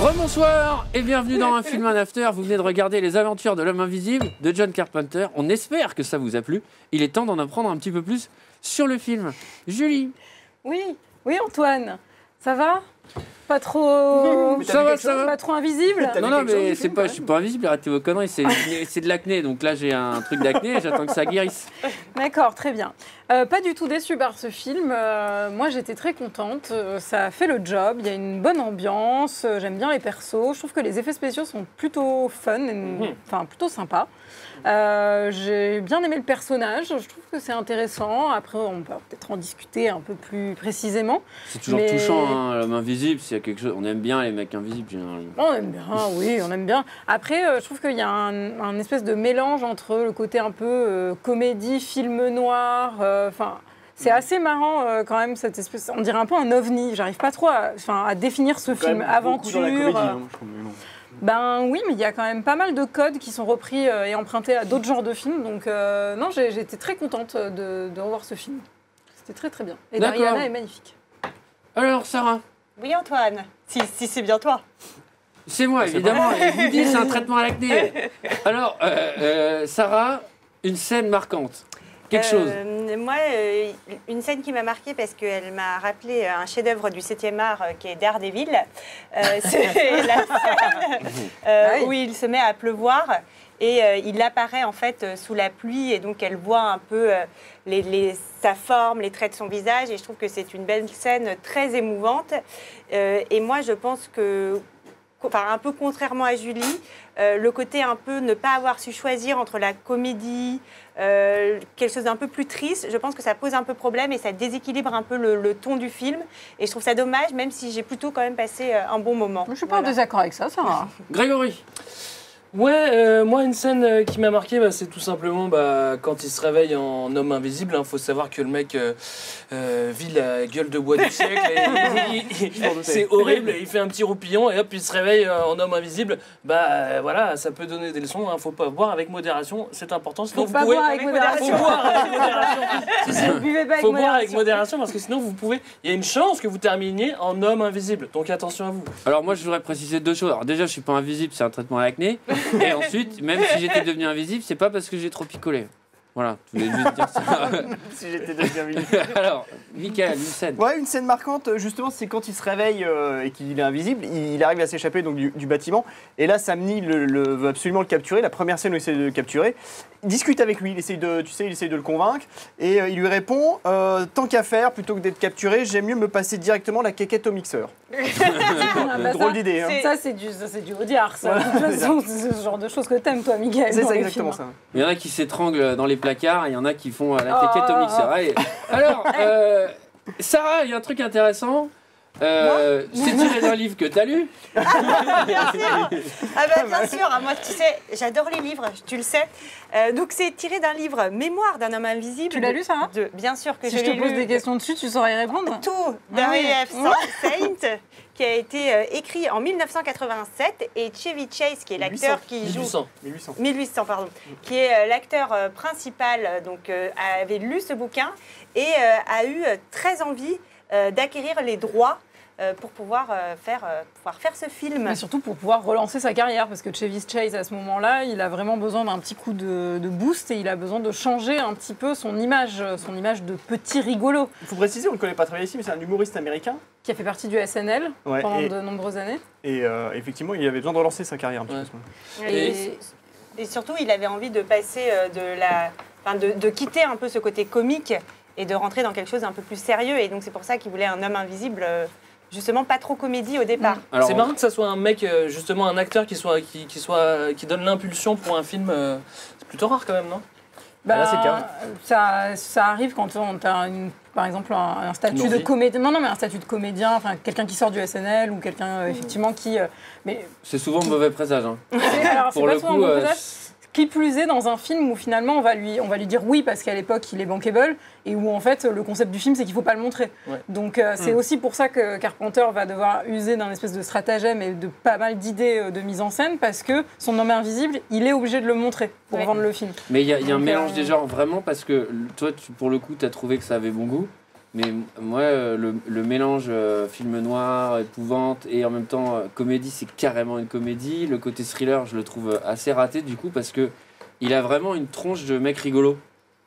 Rebonsoir et bienvenue dans Un Film, un After. Vous venez de regarder Les Aventures de l'Homme Invisible de John Carpenter. On espère que ça vous a plu. Il est temps d'en apprendre un petit peu plus sur le film. Julie. Oui, Antoine, ça va? Pas trop... Ça va. Pas trop invisible? Non, mais c'est pas, je suis pas invisible, arrêtez vos conneries, c'est de l'acné. Donc là, j'ai un truc d'acné et j'attends que ça guérisse. D'accord, très bien. Pas du tout déçue par ce film. Moi, j'étais très contente. Ça a fait le job. Il y a une bonne ambiance. J'aime bien les persos. Je trouve que les effets spéciaux sont plutôt fun, enfin plutôt sympas. J'ai bien aimé le personnage. Je trouve que c'est intéressant. Après, on peut peut-être en discuter un peu plus précisément. C'est toujours touchant, hein, l'homme invisible. S'il y a quelque chose, on aime bien les mecs invisibles généralement. On aime bien, oui, on aime bien. Après, je trouve qu'il y a un espèce de mélange entre le côté un peu comédie, film noir. C'est assez marrant quand même cette espèce. On dirait un peu un ovni. J'arrive pas trop à définir ce film. Aventure. Ben oui, mais il y a quand même pas mal de codes qui sont repris et empruntés à d'autres genres de films. Donc non, j'étais très contente de revoir ce film. C'était très très bien. Et Dariana est magnifique. Alors Sarah. Oui Antoine, si c'est bien toi. C'est moi évidemment. Et je vous dis, c'est un traitement à l'acné. Alors Sarah, une scène marquante. Quelque chose. Moi, une scène qui m'a marquée parce qu'elle m'a rappelé un chef-d'œuvre du 7e art qui est Daredevil. C'est la scène où il se met à pleuvoir et il apparaît en fait sous la pluie et donc elle voit un peu sa forme, les traits de son visage et je trouve que c'est une belle scène très émouvante. Et moi, je pense que, enfin, un peu contrairement à Julie, le côté un peu ne pas avoir su choisir entre la comédie, quelque chose d'un peu plus triste, je pense que ça pose un peu problème et ça déséquilibre un peu le ton du film. Et je trouve ça dommage, même si j'ai plutôt quand même passé un bon moment. Je ne suis pas en désaccord avec ça, Sarah. Grégory. Ouais, moi une scène qui m'a marqué, c'est tout simplement quand il se réveille en homme invisible. Il faut savoir que le mec vit la gueule de bois du siècle. C'est horrible, il fait un petit roupillon et hop, il se réveille en homme invisible. Voilà, ça peut donner des leçons. Faut pas boire avec modération, c'est important. Sinon, faut boire avec modération. Faut boire avec modération. Faut boire avec modération parce que sinon vous pouvez. Il y a une chance que vous terminiez en homme invisible. Donc attention à vous. Alors moi, je voudrais préciser deux choses. Alors déjà, je suis pas invisible, c'est un traitement à l'acné. Et ensuite, même si j'étais devenu invisible, c'est pas parce que j'ai trop picolé. Voilà, je voulais juste dire ça. Si j'étais devenu invisible. Alors, Mickaël, une scène. Ouais, une scène marquante, justement, c'est quand il se réveille et qu'il est invisible, il arrive à s'échapper donc du bâtiment. Et là, Sam Neill veut absolument le capturer. La première scène où il essaie de le capturer, il discute avec lui, il essaie de le convaincre. Et il lui répond tant qu'à faire, plutôt que d'être capturé, j'aime mieux me passer directement la quéquette au mixeur. Drôle d'idée. Ça, c'est du Audiard, ça. Ouais, c'est ce genre de choses que t'aimes, toi, Mickaël. C'est ça, exactement ça. Il y en a qui s'étranglent dans les placards, et il y en a qui font la quéquette au mixeur. Allez. Alors, Sarah, il y a un truc intéressant. C'est tiré d'un livre que tu as lu. Bien sûr. Bien sûr. Moi, tu sais, j'adore les livres, tu le sais. Donc, c'est tiré d'un livre, Mémoire d'un homme invisible. Tu l'as lu, Sarah? Bien sûr que si je te pose des questions dessus, tu saurais y répondre. Tout d'R.F. Saint, qui a été écrit en 1987, et Chevy Chase, qui est l'acteur qui joue... 1800, pardon. Qui est l'acteur principal, donc avait lu ce bouquin et a eu très envie d'acquérir les droits pour pouvoir faire ce film. Mais surtout pour pouvoir relancer sa carrière, parce que Chevy Chase, à ce moment-là, il a vraiment besoin d'un petit coup de boost et il a besoin de changer un petit peu son image de petit rigolo. Il faut préciser, on ne le connaît pas très bien ici, mais c'est un humoriste américain. Qui a fait partie du SNL pendant de nombreuses années. Et effectivement, il avait besoin de relancer sa carrière un petit peu. Et surtout, il avait envie de passer de quitter un peu ce côté comique et de rentrer dans quelque chose d'un peu plus sérieux. Et donc, c'est pour ça qu'il voulait un homme invisible, justement, pas trop comédie au départ. C'est marrant que ça soit un mec, justement, un acteur qui donne l'impulsion pour un film. C'est plutôt rare quand même, non? Là, c'est le cas. Ça arrive quand on a par exemple un statut de comédien. Non, mais un statut de comédien, enfin quelqu'un qui sort du SNL ou quelqu'un effectivement qui. Mais c'est souvent mauvais présage. Hein. Alors, pour le coup, qui plus est dans un film où finalement on va lui dire oui parce qu'à l'époque il est bankable et où en fait le concept du film c'est qu'il ne faut pas le montrer. Ouais. Donc c'est aussi pour ça que Carpenter va devoir user d'un espèce de stratagème et de pas mal d'idées de mise en scène parce que son homme invisible il est obligé de le montrer pour vendre le film. Mais il y a un mélange des genres vraiment parce que toi pour le coup tu as trouvé que ça avait bon goût Mais moi, le mélange film noir, épouvante et en même temps comédie, c'est carrément une comédie. Le côté thriller, je le trouve assez raté du coup parce que il a vraiment une tronche de mec rigolo.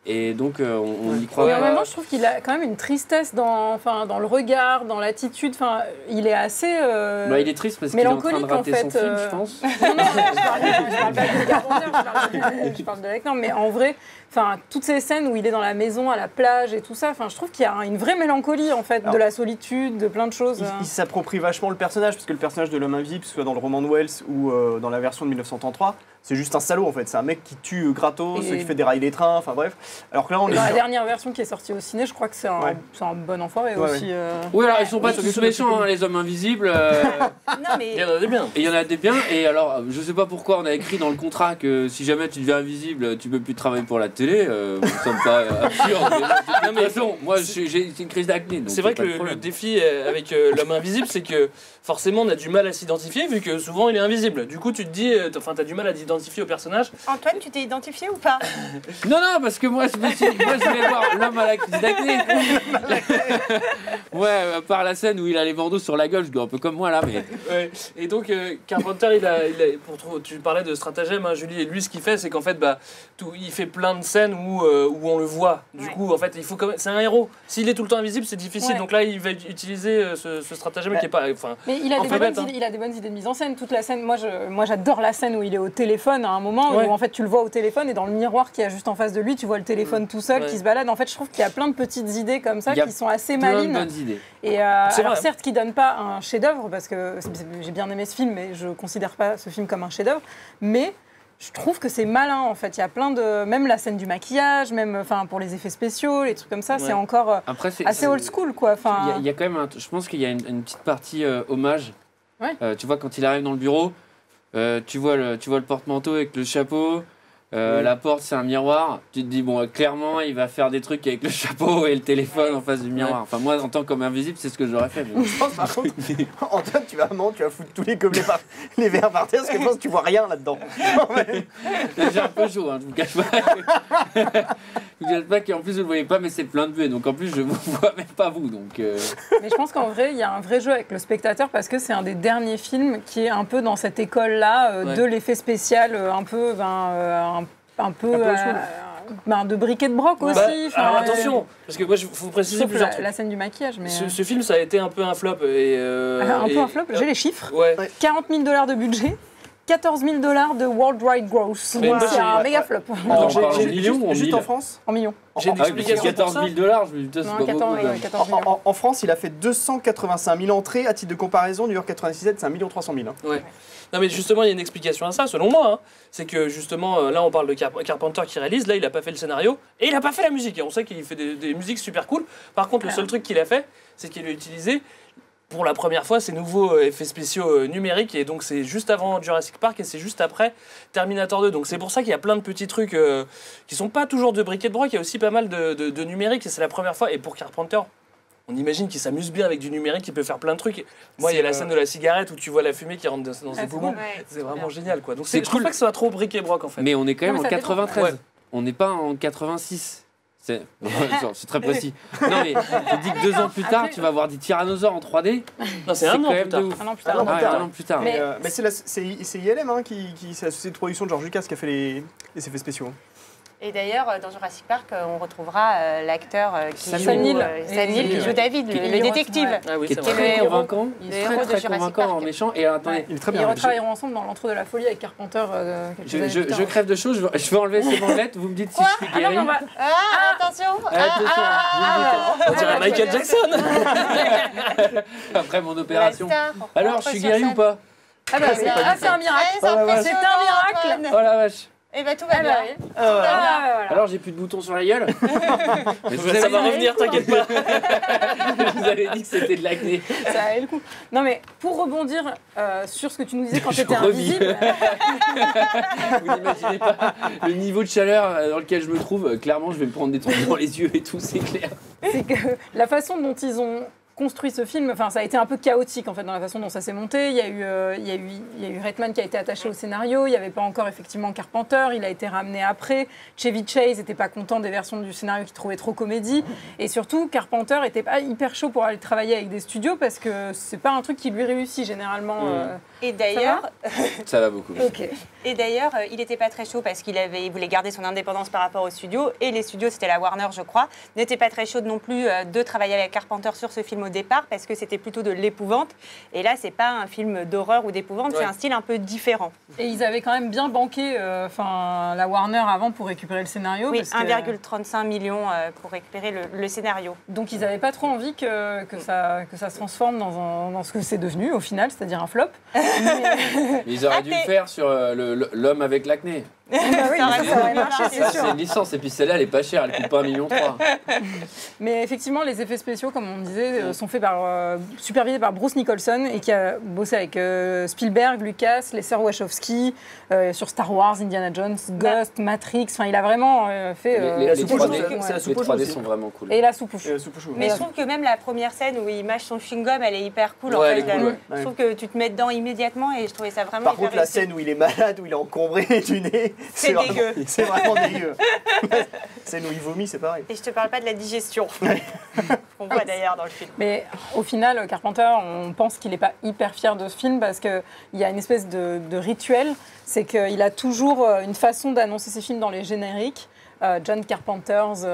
Et donc on y croit Et en pas. même temps, je trouve qu'il a quand même une tristesse dans le regard, dans l'attitude. Enfin, il est assez Bah, il est triste parce qu'il est en train de mélancolique, en rater son fait, film, je pense. Non, je parle pas de Carpenter, je parle de l'acteur, mais en vrai, enfin, toutes ces scènes où il est dans la maison, à la plage et tout ça, enfin, je trouve qu'il y a une vraie mélancolie en fait, Alors, de la solitude, de plein de choses. Il s'approprie vachement le personnage, parce que le personnage de l'homme invisible, soit dans le roman de Wells ou dans la version de 1933, c'est juste un salaud en fait. C'est un mec qui tue gratos, Et- qui fait dérailler les trains, enfin bref. Alors que là, on est Dans la sur- dernière version qui est sortie au ciné, je crois que c'est un, Ouais. c'est un bon enfoiré Ouais, aussi. Oui, alors ils sont pas Oui, tous c'est méchants, quelque hein, les hommes invisibles. Non, mais Il y en a des biens. Et il y en a des biens. Et alors, je sais pas pourquoi on a écrit dans le contrat que si jamais tu deviens invisible, tu peux plus travailler pour la télé. Ça me paraît absurde. Mais de toute façon, moi, j'ai une crise d'acné. donc C'est vrai y a que pas de le problème. défi avec l'homme invisible, c'est que forcément on a du mal à s'identifier vu que souvent il est invisible. Du coup, tu te dis, t'as du mal à t'identifier au personnage. Antoine, tu t'es identifié ou pas? Non, non, parce que moi, je voulais voir l'homme à la crise d'acné. Ouais, à part la scène où il a les bandeaux sur la gueule, je dois un peu comme moi là, mais. Ouais. Et donc Carpenter, tu parlais de stratagème, hein, Julie, et lui ce qu'il fait, c'est qu'en fait, il fait plein de scènes où on le voit. Du Ouais. coup, en fait, il faut quand même, c'est un héros. S'il est tout le temps invisible, c'est difficile. Ouais. Donc là, il va utiliser ce stratagème qui est pas, enfin, Mais il a, En des fait, bonnes bête, hein. idées, il a des bonnes idées de mise en scène. Toute la scène, moi j'adore la scène où il est au téléphone à un moment, Ouais. où en fait tu le vois au téléphone et dans le miroir qui est juste en face de lui, tu vois le téléphone tout seul Ouais. qui se balade. En fait, je trouve qu'il y a plein de petites idées comme ça Il y a qui sont assez Plein de malines. bonnes idées. Et C'est alors vrai. certes, qui donne pas un chef-d'œuvre parce que j'ai bien aimé ce film, mais je considère pas ce film comme un chef-d'œuvre. Mais je trouve que c'est malin en fait. Il y a plein de, même la scène du maquillage, même enfin pour les effets spéciaux, les trucs comme ça, Ouais. c'est encore Après, c'est assez old school quoi. Enfin, Il y a quand même, je pense qu'il y a une petite partie hommage. Ouais. Tu vois, quand il arrive dans le bureau, tu vois le porte-manteau avec le chapeau. Oui. La porte, c'est un miroir. Tu te dis, bon, clairement, il va faire des trucs avec le chapeau et le téléphone en face du miroir. Enfin, moi, en tant qu'invisible, c'est ce que j'aurais fait. mais- Je pense par contre, Antoine, tu vas foutre tous les gobelets les verres par terre, parce que je pense que tu vois rien là-dedans. J'ai un peu chaud, hein, je vous cache pas. Je vous cache pas qu'en plus, vous le voyez pas, mais c'est plein de buée. Donc, en plus, je vous vois même pas vous. Donc, mais je pense qu'en vrai, il y a un vrai jeu avec le spectateur parce que c'est un des derniers films qui est un peu dans cette école-là Ouais. de l'effet spécial, un peu old school. de briquet de broc aussi. Bah, enfin, alors attention, parce que moi, il faut préciser sauf plusieurs la, trucs. la scène du maquillage, mais Ce film, ça a été un peu un flop. Et, un peu un flop. J'ai les chiffres. Ouais. 40 000 $ de budget. 14 000 $ de worldwide gross. Mais Donc moi, c'est j'ai- un méga flop. on J'ai- parle en j'ai- millions ou en juste mille en France En millions. J'ai une ah oui, parce que explication pour 14 ça. 000 $, je me dis, putain, Non, c'est pas 14 beaucoup. 000, quoi. 14 000. En France, il a fait 285 000 entrées. À titre de comparaison, New York 97, c'est 1 300 000. Ouais. Non mais justement il y a une explication à ça selon moi, hein. C'est que justement là on parle de Carpenter qui réalise, là il a pas fait le scénario et il a pas fait la musique, et on sait qu'il fait des musiques super cool. Par contre le seul truc qu'il a fait c'est qu'il a utilisé pour la première fois ces nouveaux effets spéciaux numériques, et donc c'est juste avant Jurassic Park et c'est juste après Terminator 2, donc c'est pour ça qu'il y a plein de petits trucs qui sont pas toujours de briquet de broc, il y a aussi pas mal de numérique et c'est la première fois, et pour Carpenter on imagine qu'il s'amuse bien avec du numérique, il peut faire plein de trucs. Moi, il y a la scène de la cigarette où tu vois la fumée qui rentre dans ses c'est poumons. cool. Ouais, C'est vraiment bien. génial, quoi. Donc C'est je trouve cool. pas que ce soit trop briquet-broc, en fait. Mais on est quand même Non, en mais ça dépend. 93. Ouais. On n'est pas en 86. C'est c'est très précis. Non, mais je dis que 2 ans plus tard, tu vas voir des tyrannosaures en 3D. Non, c'est un an quand plus même tard. de ouf. Un an plus Ah tard. non, Ah, plus tard. un an plus tard. Mais- Mais c'est ILM hein, c'est la société de production de George Lucas qui a fait les effets spéciaux. Et d'ailleurs, dans Jurassic Park, on retrouvera l'acteur qui Sam joue, Neill. Sam Neill, qui joue David, Qui est le héros, détective. ouais. Ah oui, Qui est c'est Qui est vrai. le très héros. convaincant. Le Il est héros très de très Jurassic convaincant en Park. méchant. Et attendez, Il est très Ils bien. retravailleront ensemble dans l'entre de la folie avec Carpenter quelques années plus tard. je crève de chaud, je vais enlever ces bandelettes, vous me dites si je suis Ah non, guéri. mais on va... Ah, attention. Attention, On dirait Michael Jackson. après mon opération. La star Alors, rentre je suis sur guéri scène. ou pas? Ah bah c'est un miracle. Très impressionnant, C'est un miracle. Antoine. Oh la vache. Eh ben tout Ah va bah bien. oui. Tout va bien. Ah, voilà. Alors, j'ai plus de boutons sur la gueule. Mais je vous Ça avais va dit- revenir, t'inquiète pas. je vous avais dit que c'était de l'acné. Ça valait le coup. Non mais pour rebondir sur ce que tu nous disais quand tu étais Je revis. invisible, Vous n'imaginez pas le niveau de chaleur dans lequel je me trouve. Clairement, je vais me prendre des trucs dans les yeux et tout, c'est clair. c'est que la façon dont ils ont construit ce film, enfin ça a été un peu chaotique en fait dans la façon dont ça s'est monté. Il y a eu Reitman qui a été attaché au scénario, il n'y avait pas encore effectivement Carpenter, il a été ramené après. Chevy Chase n'était pas content des versions du scénario qu'il trouvait trop comédie. Et surtout, Carpenter n'était pas hyper chaud pour aller travailler avec des studios parce que c'est pas un truc qui lui réussit généralement. Et d'ailleurs, ça va beaucoup. Ok. Et d'ailleurs, il n'était pas très chaud parce qu'il voulait garder son indépendance par rapport aux studios. Et les studios, c'était la Warner, je crois, n'étaient pas très chaudes non plus de travailler avec Carpenter sur ce film au départ parce que c'était plutôt de l'épouvante. Et là, c'est pas un film d'horreur ou d'épouvante, c'est un style un peu différent. Et ils avaient quand même bien banqué la Warner avant pour récupérer le scénario. Oui, parce 1,35 million pour récupérer le scénario. Donc ils n'avaient pas trop envie que ça se transforme dans ce que c'est devenu au final, c'est-à-dire un flop. Mais ils auraient dû le faire sur l'homme avec l'acné. Bah oui, ça aurait marché, c'est sûr. C'est une licence, et puis celle-là, elle est pas chère, elle coûte pas 1,3 million. Mais effectivement, les effets spéciaux, comme on disait, sont faits supervisés par Bruce Nicholson et qui a bossé avec Spielberg, Lucas, les sœurs Wachowski, sur Star Wars, Indiana Jones, Ghost, Matrix. Enfin, il a vraiment fait. Les soupe aux choux, 3D sont vraiment cool. Et la soupe aux choux. Mais je trouve que même la première scène où il mâche son chewing-gum, elle est hyper cool. Ouais, en fait. elle est cool, Je trouve que tu te mets dedans immédiatement et je trouvais ça vraiment Par hyper contre, la réussi. scène où il est malade, où il est encombré du nez, C'est vraiment- dégueu. C'est vraiment dégueu. Scène où il vomit, c'est pareil. Et je te parle pas de la digestion. On voit d'ailleurs dans le film. Mais au final, Carpenter, on pense qu'il n'est pas hyper fier de ce film parce qu'il y a une espèce de rituel. C'est qu'il a toujours une façon d'annoncer ses films dans les génériques. John Carpenter's,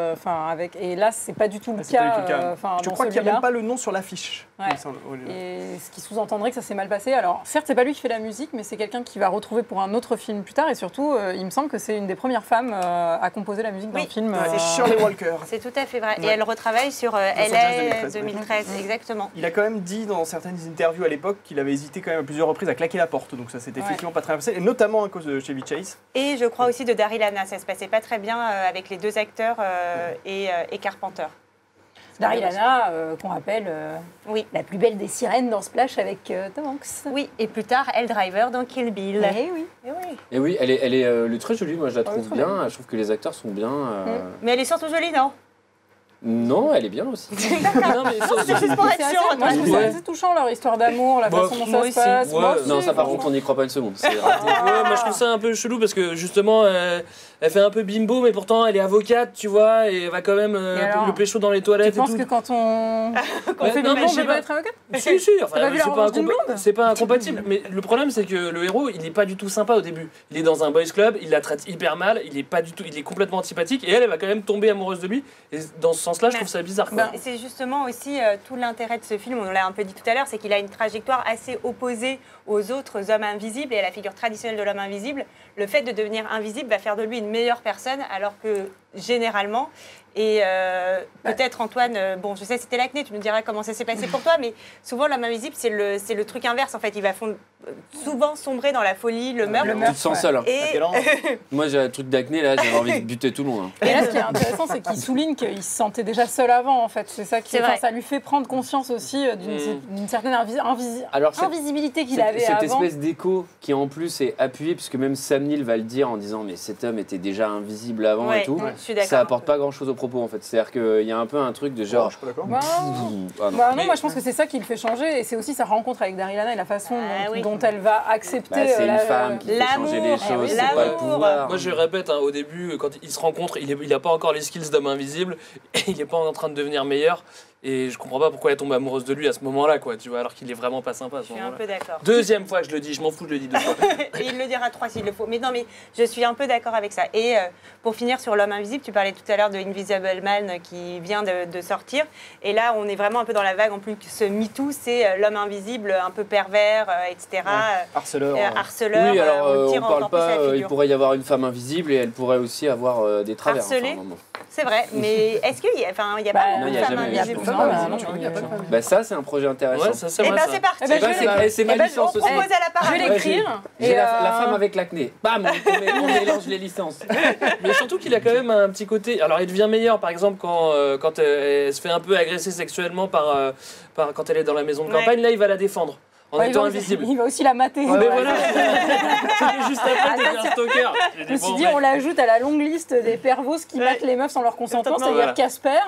et là, c'est pas du tout le C'est pas du cas. tout le cas. Je dans crois qu'il n'y a celui-là. même pas le nom sur l'affiche. Ouais. il me semble. Et ce qui sous-entendrait que ça s'est mal passé. Alors, certes, c'est pas lui qui fait la musique, mais c'est quelqu'un qui va retrouver pour un autre film plus tard. Et surtout, il me semble que c'est une des premières femmes à composer la musique d'un film. C'est Shirley Walker. C'est tout à fait vrai. Et Ouais. elle retravaille sur Angeles LA 2013, 2013, exactement. Il a quand même dit dans certaines interviews à l'époque qu'il avait hésité quand même à plusieurs reprises à claquer la porte. Donc ça s'était effectivement pas très bien passé. Et notamment à cause de Chevy Chase. Et je crois aussi de Daryl Hannah. Ça se passait pas très bien avec les deux acteurs et Carpenter. Daryl Hannah, qu'on rappelle Oui. la plus belle des sirènes dans Splash avec Tom Hanks. Oui, et plus tard, Elle Driver dans Kill Bill. Eh oui. Et oui. Et oui, elle est très jolie, moi je la trouve très bien. Je trouve que les acteurs sont bien. Mais elle est surtout jolie, non? Non, elle est bien aussi. Non, mais ça, C'est juste pour être C'est assez- sûr. moi, je trouve ça assez touchant, leur histoire d'amour, la Bah, façon dont moi ça se aussi. passe. Ouais. Moi aussi, Non, ça par franchement. contre, on n'y croit pas une seconde. C'est Ouais, moi je trouve ça un peu chelou parce que justement elle fait un peu bimbo mais pourtant elle est avocate tu vois et elle va quand même alors, le pécho dans les Tu toilettes et penses tout. que quand on Ouais, fait non, mais bimbo, je on sais peut pas pas. être avocate? Si, si, enfin, T'as pas vu La c'est pas, Revanche d'une blonde c'est pas incompatible. Mais le problème, c'est que le héros, il est pas du tout sympa au début. Il est dans un boys club, il la traite hyper mal, il est pas du tout, il est complètement antipathique et elle va quand même tomber amoureuse de lui. Et dans ce sens-là, je trouve ça bizarre. Quoi. C'est justement aussi tout l'intérêt de ce film, on l'a un peu dit tout à l'heure, c'est qu'il a une trajectoire assez opposée aux autres hommes invisibles et à la figure traditionnelle de l'homme invisible. Le fait de devenir invisible va faire de lui une meilleure personne, alors que généralement, et peut-être Antoine, bon je sais c'était l'acné, tu nous diras comment ça s'est passé pour toi, mais souvent l'homme invisible c'est le truc inverse en fait, il va souvent sombrer dans la folie, le meurtre. Tu te sens seul. Hein. Et Moi j'ai un truc d'acné là, j'avais envie de buter tout le monde. Hein. Et là, ce qui est intéressant, c'est qu'il souligne qu'il se sentait déjà seul avant, en fait. C'est ça qui, C'est vrai. ça lui fait prendre conscience aussi d'une certaine Alors, invisibilité qu'il avait cette avant. espèce d'écho qui en plus est appuyé, puisque même Sam Neill va le dire en disant mais cet homme était déjà invisible avant Ouais, et tout, je suis d'accord. ça apporte pas grand chose au propos en fait. C'est-à-dire qu'il y a un peu un truc de genre. Je suis pas d'accord. Bah, Ah non. bah non, Mais- moi je pense que c'est ça qui le fait changer et c'est aussi sa rencontre avec Daryl Hannah et la façon Ah oui. dont elle va accepter Bah, c'est une la- femme qui fait changer les l'amour, choses, oui, c'est pas le l'amour. pouvoir. Moi je répète, hein, au début, quand ils se rencontrent, il a pas encore les skills d'homme invisible, et il est pas en train de devenir meilleur. Et je comprends pas pourquoi elle tombe amoureuse de lui à ce moment-là, quoi, tu vois, alors qu'il est vraiment pas sympa à Je ce suis un moment-là. peu d'accord. Deuxième fois que je le dis, je m'en fous, je le dis deux fois. Et il le dira 3 s'il le faut. Mais non, mais je suis un peu d'accord avec ça. Et pour finir sur l'homme invisible, tu parlais tout à l'heure de Invisible Man qui vient de sortir. Et là, on est vraiment un peu dans la vague. En plus, ce MeToo, c'est l'homme invisible un peu pervers, etc. Harceleur. Harceleur. Oui, alors on on tire parle encore plus pas, la il figure. pourrait y avoir une femme invisible et elle pourrait aussi avoir des travers. Harcelée. enfin, à un moment. C'est vrai. Mais est-ce qu'il y a, il y a Bah, pas non, beaucoup il de y a femmes jamais eu invisibles de Non, femme bah, invisible, non, tu vois, il y a pas de femme. Bah ça c'est un projet intéressant. Ouais, ça c'est Eh vrai. ben, ça. c'est parti. Eh ben, Tu vois, je vais- c'est ma eh ben, licence On aussi. propose à la Je parole. vais Ouais, l'écrire. J'ai et, la femme avec l'acné. Bam, on mélange les licences. Mais surtout qu'il a quand même un petit côté. Alors, il devient meilleur, par exemple, quand elle se fait un peu agresser sexuellement quand elle est dans la maison de Ouais. campagne. Là, il va la défendre. en étant invisible. Il va aussi la mater. Mais voilà, c'était juste après, t'es un stalker. Je me suis dit, on l'ajoute à la longue liste des pervos qui matent les meufs sans leur consentement, c'est-à-dire Voilà. Casper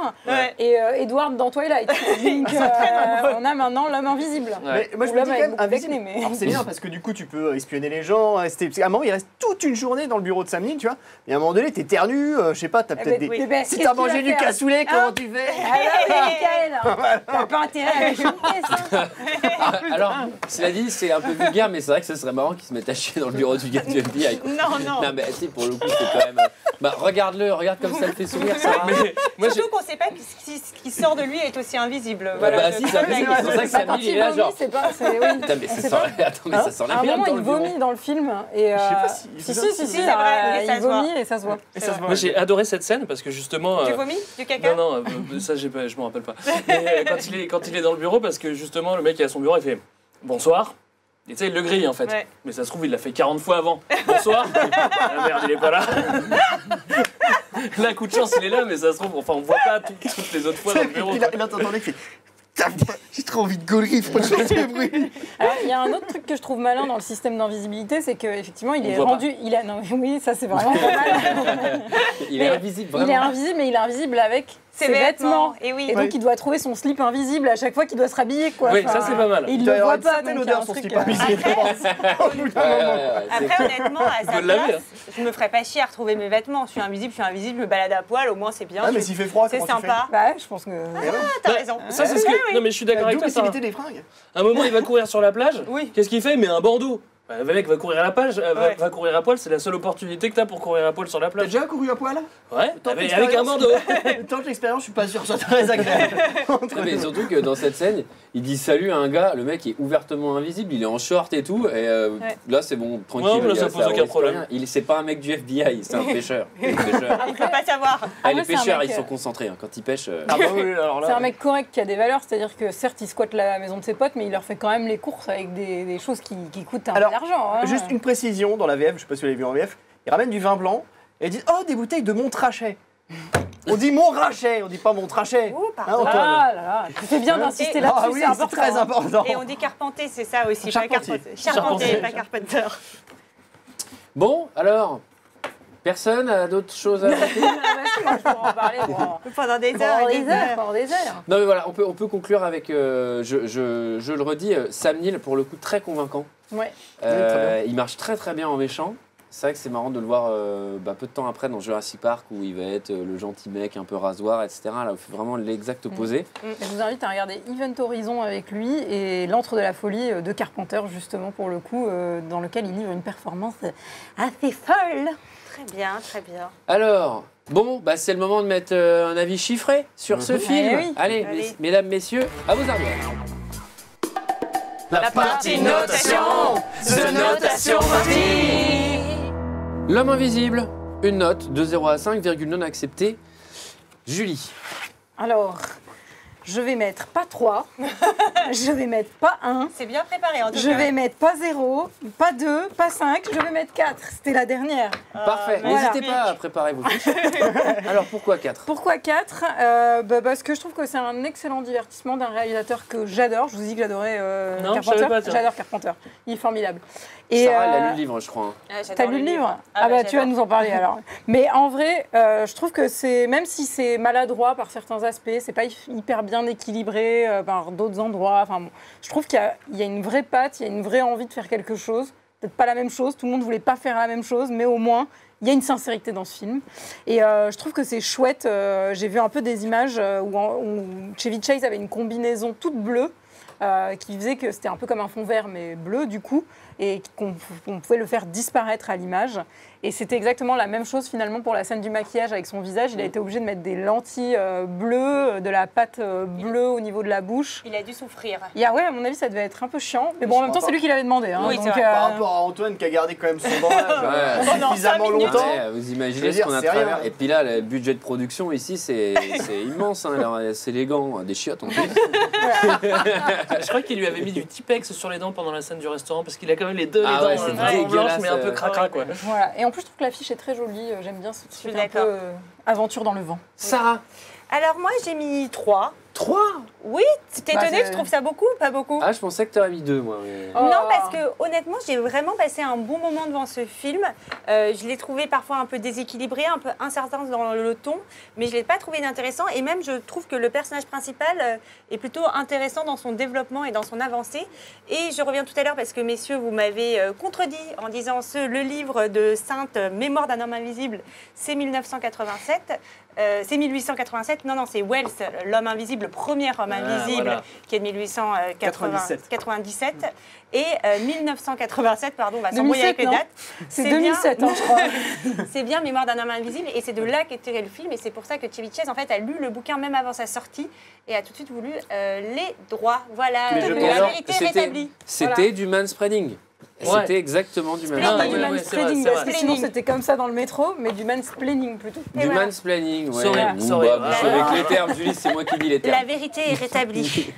et Edward dans Twilight. Donc, on a maintenant l'homme invisible. Ouais. Mais moi je Ou me l'homme dis quand avec même beaucoup invisible. d'acné, mais- Alors c'est bien parce que du coup tu peux espionner les gens. Parce qu'à un moment il reste toute une journée dans le bureau de Sam Neill, tu vois. Et à un moment donné t'éternues, je sais pas, t'as peut-être des. Eh ben, Si qu'est-ce t'as qu'il va mangé du faire cassoulet, comment tu fais? Ah là, oui, Michael, t'as pas intérêt à la ça. Alors, cela dit, c'est un peu vulgaire, mais c'est vrai que ce serait marrant qu'il se mette à chier dans le bureau du gars du FBI. quoi. Non. Non, mais tu sais, pour le coup, c'est quand même. Bah, regarde comme ça le fait sourire, ça. Mais moi, Surtout qu'on sait pas ce qui sort de lui est aussi invisible. Bah, si, ça fait c'est pour ça que Sam Quand Neill il il est là, vomit, genre. c'est pas. Oui, Putain, mais on ça sait sent pas. attends, mais ça sent la À un merde moment, dans il le bureau. vomit dans le film. Et, Je sais pas si- Si, c'est vrai, oui, ça il se voit. vomit et ça se voit. Et ça se voit. moi, j'ai adoré cette scène parce que justement. Du vomi, du caca. Non, ça je m'en rappelle pas. Mais quand il est dans le bureau, parce que justement le mec est à son bureau, il fait bonsoir. Et tu sais, il le grille en fait. Ouais. Mais ça se trouve, il l'a fait 40 fois avant. Bonsoir. Ah merde, il est pas là. Là, coup de chance, il est là, mais ça se trouve, enfin, on voit pas toutes les autres fois dans le bureau. Il a entendu qu'il fait. J'ai trop envie de gaulerie, faut que je fasse le bruit. Alors, il y a un autre truc que je trouve malin dans le système d'invisibilité, c'est qu'effectivement, il On est voit rendu. Non, oui, ça c'est vraiment pas mal. Il est Mais invisible, Il est vraiment. invisible, mais il est invisible avec Ses ses vêtements. Et oui. Et donc, il doit trouver son slip invisible à chaque fois qu'il doit se rhabiller, quoi. Oui, ça, c'est pas mal. Et il doit le y avoir voit une pas. certaine donc il y a odeur un son truc, slip invisible. Au bout d'un moment. Après, honnêtement, à sa Faut le laver, place, je me ferais pas chier à retrouver mes vêtements. Je suis invisible, je me balade à poil, au moins c'est bien. Ah, mais s'il fait froid, C'est comment tu fais? sympa. Bah, je pense que. T'as raison. Ça, c'est ce que. Non, mais je suis d'accord La avec toi. double utilité des fringues. À un moment, il va courir sur la plage. Oui. Qu'est-ce qu'il fait? Mais un bandeau. Bah, le mec va courir à la plage, Ouais. va courir à poil, c'est la seule opportunité que t'as pour courir à poil sur la T'as plage. déjà couru à poil? Ouais, Tant avec un d'expérience. bandeau. Tant que l'expérience, je suis pas sûr que ce soit très agréable. Non, mais surtout que dans cette scène, il dit salut à un gars, le mec est ouvertement invisible, il est en short et tout, et là c'est bon, tranquille. Ouais, mais là, ça il- pose aucun risque problème. rien. C'est pas un mec du FBI, c'est un pêcheur. Il est pêcheur. Il faut pas savoir. Ah, les moi, c'est un pêcheurs, mec, ils sont concentrés, hein. Quand ils pêchent. Ah bah oui, alors là. C'est un mec correct qui a des valeurs, c'est-à-dire que certes, il squatte la maison de ses potes, mais il leur fait quand même les courses avec des choses qui coûtent un peu Alors, d'argent. hein. Juste une précision dans la VF, je sais pas si vous l'avez vu en VF, ils ramènent du vin blanc et ils disent oh des bouteilles de Montrachet. On dit Montrachet, on dit pas Montrachet. Ouh, pardon. Hein, Antoine Ah là là, tu fais bien d'insister Et- là-dessus, Ah oui, c'est important. très hein. important. Et on dit Carpenter, c'est ça aussi. Charpentier. Pas Charpentier, Charpentier. pas Carpenter. Bon, alors, personne a d'autres choses à ajouter? Ah bah si, moi, je pourrais en parler Pendant des pendant heures et des des heures, heures. pendant des heures. Non mais voilà, on peut conclure avec, je le redis, Sam Neill pour le coup très convaincant. Ouais. Il marche très très bien en méchant. C'est vrai que c'est marrant de le voir peu de temps après dans Jurassic Park où il va être le gentil mec un peu rasoir, etc. Là, il fait vraiment l'exact opposé. Je vous invite à regarder Event Horizon avec lui et L'Antre de la folie de Carpenter, justement, pour le coup, dans lequel il livre une performance assez folle. Très bien, très bien. Alors, bon, bah, c'est le moment de mettre un avis chiffré sur ce film. oui. Allez, Allez. mesdames, messieurs, à vos ardoises. La partie notation The Notation Party. L'homme invisible, une note de 0 à 5, virgule non acceptée. Julie. Alors, je vais mettre pas 3, je vais mettre pas 1, C'est bien préparé en tout je cas. vais mettre pas 0, pas 2, pas 5, je vais mettre 4. C'était la dernière. Parfait. voilà. N'hésitez pas à préparer vos fiches. Alors, pourquoi 4? Pourquoi 4 Parce que je trouve que c'est un excellent divertissement d'un réalisateur que j'adore. Je vous dis que j'adorais Non, je Carpenter. savais pas, tiens. J'adore Carpenter. Il est formidable. Sarah, elle a lu le livre, je crois. hein. Ah, j'adore T'as lu le livre Ah bah tu vas j'adore. nous en parler alors. Mais en vrai, je trouve que c'est, même si c'est maladroit par certains aspects, c'est pas hyper bien équilibré par d'autres endroits. Enfin, bon, je trouve qu'il y a une vraie patte, il y a une vraie envie de faire quelque chose. Peut-être pas la même chose, tout le monde voulait pas faire la même chose, mais au moins il y a une sincérité dans ce film. Et je trouve que c'est chouette. J'ai vu un peu des images où Chevy Chase avait une combinaison toute bleue. Qui faisait que c'était un peu comme un fond vert mais bleu du coup et qu'on pouvait le faire disparaître à l'image. Et c'était exactement la même chose finalement pour la scène du maquillage avec son visage. Il a été obligé de mettre des lentilles bleues, de la pâte bleue au niveau de la bouche. Il a dû souffrir. Ouais, à mon avis, ça devait être un peu chiant. Mais bon, en même temps, c'est lui qui l'avait demandé. Hein, Oui, c'est donc, vrai. Par rapport à Antoine qui a gardé quand même son bandage Ouais. suffisamment Pendant 5 minutes. longtemps. Ouais, vous Je imaginez veux ce dire, qu'on a c'est rien. travers. Et puis là, le budget de production ici, c'est immense. Hein. Alors, c'est élégant, des chiottes en plus. Je crois qu'il lui avait mis du Tipex sur les dents pendant la scène du restaurant parce qu'il a quand même les deux Ah les ouais, dents c'est vraiment dégueulasse, blanches mais un peu cracra quoi. voilà. Et en plus, je trouve que l'affiche est très jolie. J'aime bien ce suis truc un peu d'accord. aventure dans le vent. Sarah, Alors moi j'ai mis 3. 3? Oui, t'es Bah, étonné c'est- que je trouve ça beaucoup ou pas beaucoup? Ah, je pensais que t'aurais mis 2, moi. Mais... Oh. Non, parce que honnêtement, j'ai vraiment passé un bon moment devant ce film. Je l'ai trouvé parfois un peu déséquilibré, un peu incertain dans le ton, mais je ne l'ai pas trouvé inintéressant. Et même, je trouve que le personnage principal est plutôt intéressant dans son développement et dans son avancée. Et je reviens tout à l'heure parce que, messieurs, vous m'avez contredit en disant le livre de Sainte Mémoire d'un homme invisible, c'est 1987. C'est 1887, non, c'est Wells, l'homme invisible, le premier homme invisible, voilà. qui est de 1897. Et 1987, pardon, on va s'embrouiller avec les 2007, dates. C'est bien- 2007, hein, je crois. C'est bien Mémoire d'un homme invisible, et c'est de là qu'est tiré le film, et c'est pour ça que Chevy Chase, en fait, a lu le bouquin même avant sa sortie, et a tout de suite voulu les droits. Voilà, Mais je- la Alors, vérité rétablie. C'était Voilà. du manspreading. Ouais. C'était exactement du Non, Ah, pas oui, du oui, mansplaining, c'est vrai, parce que c'est sinon vrai. c'était comme ça dans le métro, mais du mansplaining plutôt. Et Du voilà. mansplaining, ouais. Sorry, Bon, sorry. bah, Voilà. je suis avec les termes, Julie, c'est moi qui dis les termes. La vérité est rétablie.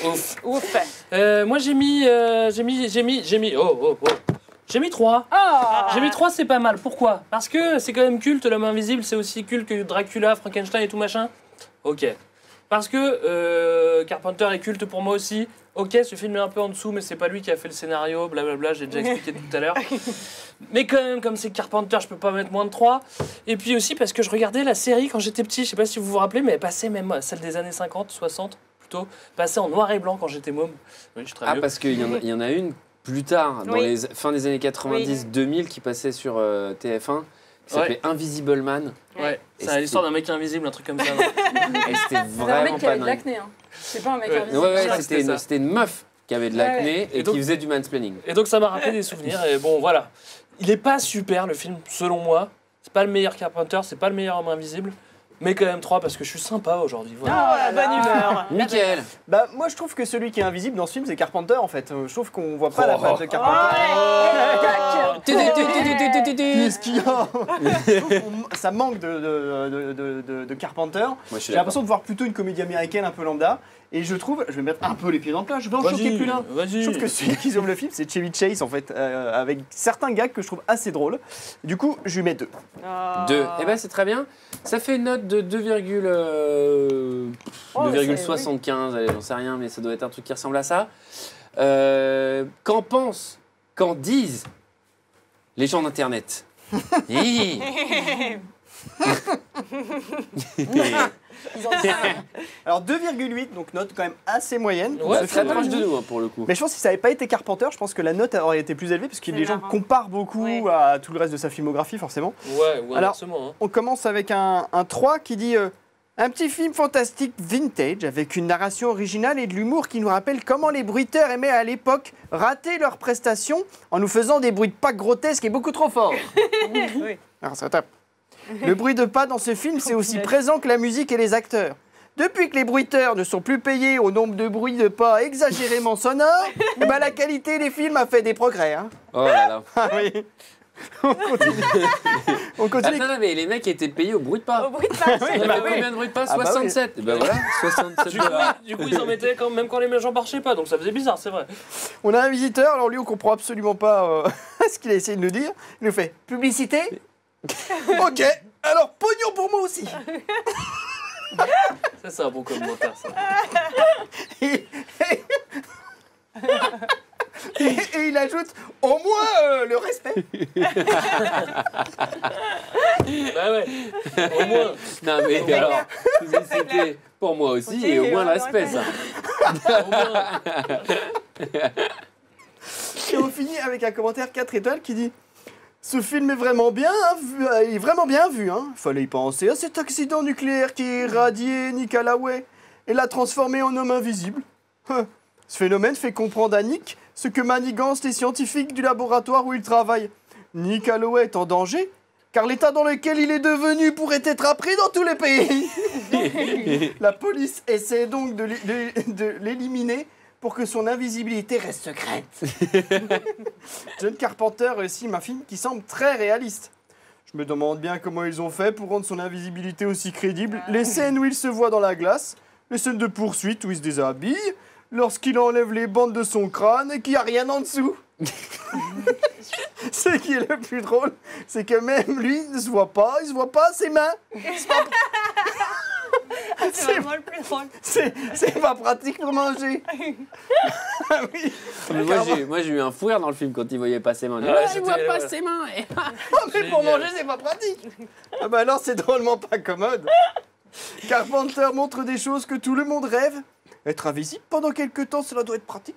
Ouf. Ouf. Moi j'ai mis, j'ai mis 3. Ah J'ai mis 3, c'est pas mal. Pourquoi? Parce que c'est quand même culte, l'homme invisible, c'est aussi culte que Dracula, Frankenstein et tout machin. Ok. Parce que Carpenter est culte pour moi aussi. Ok, ce film est un peu en dessous, mais c'est pas lui qui a fait le scénario, blablabla, j'ai déjà expliqué tout à l'heure. Mais quand même, comme c'est Carpenter, je peux pas mettre moins de 3. Et puis aussi parce que je regardais la série quand j'étais petit, je sais pas si vous vous rappelez, mais elle passait même, celle des années 50, 60 plutôt, passait en noir et blanc quand j'étais môme. Oui, je suis très Ah, vieux. parce qu'il y en a une plus tard, dans Oui. les fin des années 90-2000, qui passait sur TF1, qui Ouais. s'appelait Invisible Man. Ouais, Et c'est l'histoire d'un mec invisible, un truc comme ça. non Et c'était C'était un vraiment mec qui pas avait de dingue. l'acné. Hein. C'est pas un mec Ouais. invisible. Ouais, ouais, Ouais, c'était c'était ça. c'était une meuf qui avait de Ouais, l'acné et, Et donc- qui faisait du mansplaining. Et donc ça m'a rappelé des souvenirs. Et bon, voilà. Il est pas super le film, selon moi. C'est pas le meilleur Carpenter, c'est pas le meilleur homme invisible. Mais quand même 3 parce que je suis sympa aujourd'hui. Voilà. Oh, la bonne humeur. Michael, Bah, moi, je trouve que celui qui est invisible dans ce film, c'est Carpenter, en fait. Je trouve qu'on voit pas la Oh. patte de Carpenter. Qu'est-ce qu'il y a Je trouve ça manque de Carpenter. Moi, je suis J'ai l'impression de voir plutôt une comédie américaine un peu lambda. Et je trouve, je vais mettre un peu les pieds dans le plat, je vais en choquer plus l'un. Vas-y. Je trouve que celui qui sauve le film, c'est Chevy Chase, en fait, avec certains gags que je trouve assez drôles. Du coup, je lui mets 2. 2. Eh ben c'est très bien. Ça fait une note de 2,75, allez, j'en sais rien, mais ça doit être un truc qui ressemble à ça. Qu'en disent les gens d'Internet? Hi. Ils en savent. Alors 2,8, donc note quand même assez moyenne. pour Ouais, ce Très film. proche de nous, hein, pour le coup. Mais je pense que si ça n'avait pas été Carpenter, je pense que la note aurait été plus élevée parce que C'est les gens marrant. comparent beaucoup Ouais. à tout le reste de sa filmographie, forcément. Ouais, ou Alors- inversement. Hein. On commence avec un 3 qui dit un petit film fantastique vintage avec une narration originale et de l'humour qui nous rappelle comment les bruiteurs aimaient à l'époque rater leurs prestations en nous faisant des bruits de pas grotesques et beaucoup trop forts. Oui. Alors ça tape. Le bruit de pas dans ce film, c'est aussi présent que la musique et les acteurs. Depuis que les bruiteurs ne sont plus payés au nombre de bruits de pas exagérément sonores, eh ben la qualité des films a fait des progrès. Hein. Oh là là. Ah oui. On continue. On continue. Attends, mais les mecs étaient payés au bruit de pas. Au bruit de pas. Ça fait combien de bruit de pas? Ah bah oui. 67. Et ben voilà, 67 Du coup, dollars. du coup, ils en mettaient quand, même quand les gens marchaient pas, donc ça faisait bizarre, c'est vrai. On a un visiteur, alors lui on comprend absolument pas ce qu'il a essayé de nous dire. Il nous fait publicité. Ok, alors pognon pour moi aussi. Ça, c'est un bon commentaire, ça. Et, et il ajoute au moins le respect. Bah ouais, au moins. Non mais alors, c'était pour moi aussi Ok, et au moins on le respect ça. Au moins. Et on finit avec un commentaire 4 étoiles qui dit ce film est vraiment bien, hein, est vraiment bien vu. Hein. Fallait y penser à cet accident nucléaire qui a irradié Nick Alloway et l'a transformé en homme invisible. Ce phénomène fait comprendre à Nick ce que manigancent les scientifiques du laboratoire où il travaille. Nick Alloway est en danger, car l'état dans lequel il est devenu pourrait être appris dans tous les pays. La police essaie donc de l'éliminer pour que son invisibilité reste secrète. John Carpenter réussit un film qui semble très réaliste. Je me demande bien comment ils ont fait pour rendre son invisibilité aussi crédible. Les scènes où il se voit dans la glace, les scènes de poursuite où il se déshabille, lorsqu'il enlève les bandes de son crâne et qu'il n'y a rien en dessous. Ce qui est le plus drôle, c'est que même lui ne se voit pas, il se voit pas ses mains. c'est vraiment le plus drôle. C'est pas pratique pour manger. Ah oui. Mais moi, j'ai eu un fou rire dans le film quand il voyait pas ses mains. Ouais, Il voit c'était- pas ouais. ses mains. Ah, mais pour Génial. manger, c'est pas pratique. Ah bah alors, c'est drôlement pas commode. Carpenter montre des choses que tout le monde rêve. Être invisible pendant quelques temps, cela doit être pratique.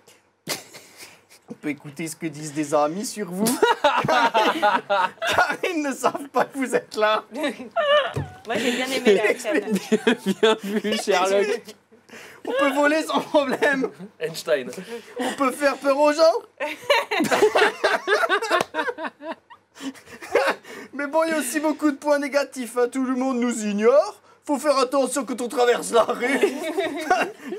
On peut écouter ce que disent des amis sur vous. Car ils ne savent pas que vous êtes là. Moi, j'ai bien aimé la scène. Bien vu, Sherlock. On peut voler sans problème. Einstein. On peut faire peur aux gens. Mais bon, il y a aussi beaucoup de points négatifs. Hein. Tout le monde nous ignore. Faut faire attention quand on traverse la rue.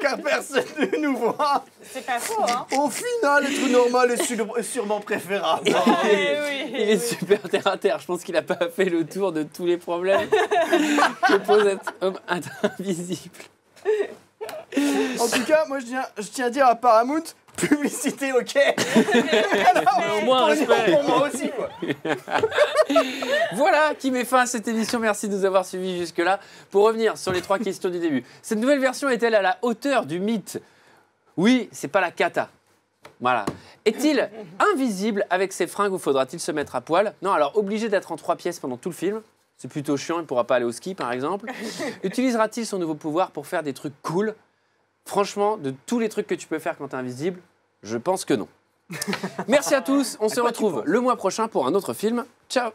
Car personne ne nous voit. C'est pas faux, hein. Au final, être normal est sûrement préférable. Oui, Il est super terre à terre. Je pense qu'il a pas fait le tour de tous les problèmes que pose être homme invisible. En tout cas, moi, je tiens à dire à Paramount, publicité, ok. Au moins, respect. Pour moi aussi, quoi. Voilà qui met fin à cette émission. Merci de nous avoir suivis jusque-là. Pour revenir sur les 3 questions du début, cette nouvelle version est-elle à la hauteur du mythe? Oui, c'est pas la cata. Voilà. Est-il invisible avec ses fringues ou faudra-t-il se mettre à poil? Non, alors obligé d'être en 3 pièces pendant tout le film. C'est plutôt chiant, il ne pourra pas aller au ski par exemple. Utilisera-t-il son nouveau pouvoir pour faire des trucs cool? Franchement, de tous les trucs que tu peux faire quand tu es invisible, je pense que non. Merci à tous, on se retrouve le mois prochain pour un autre film. Ciao!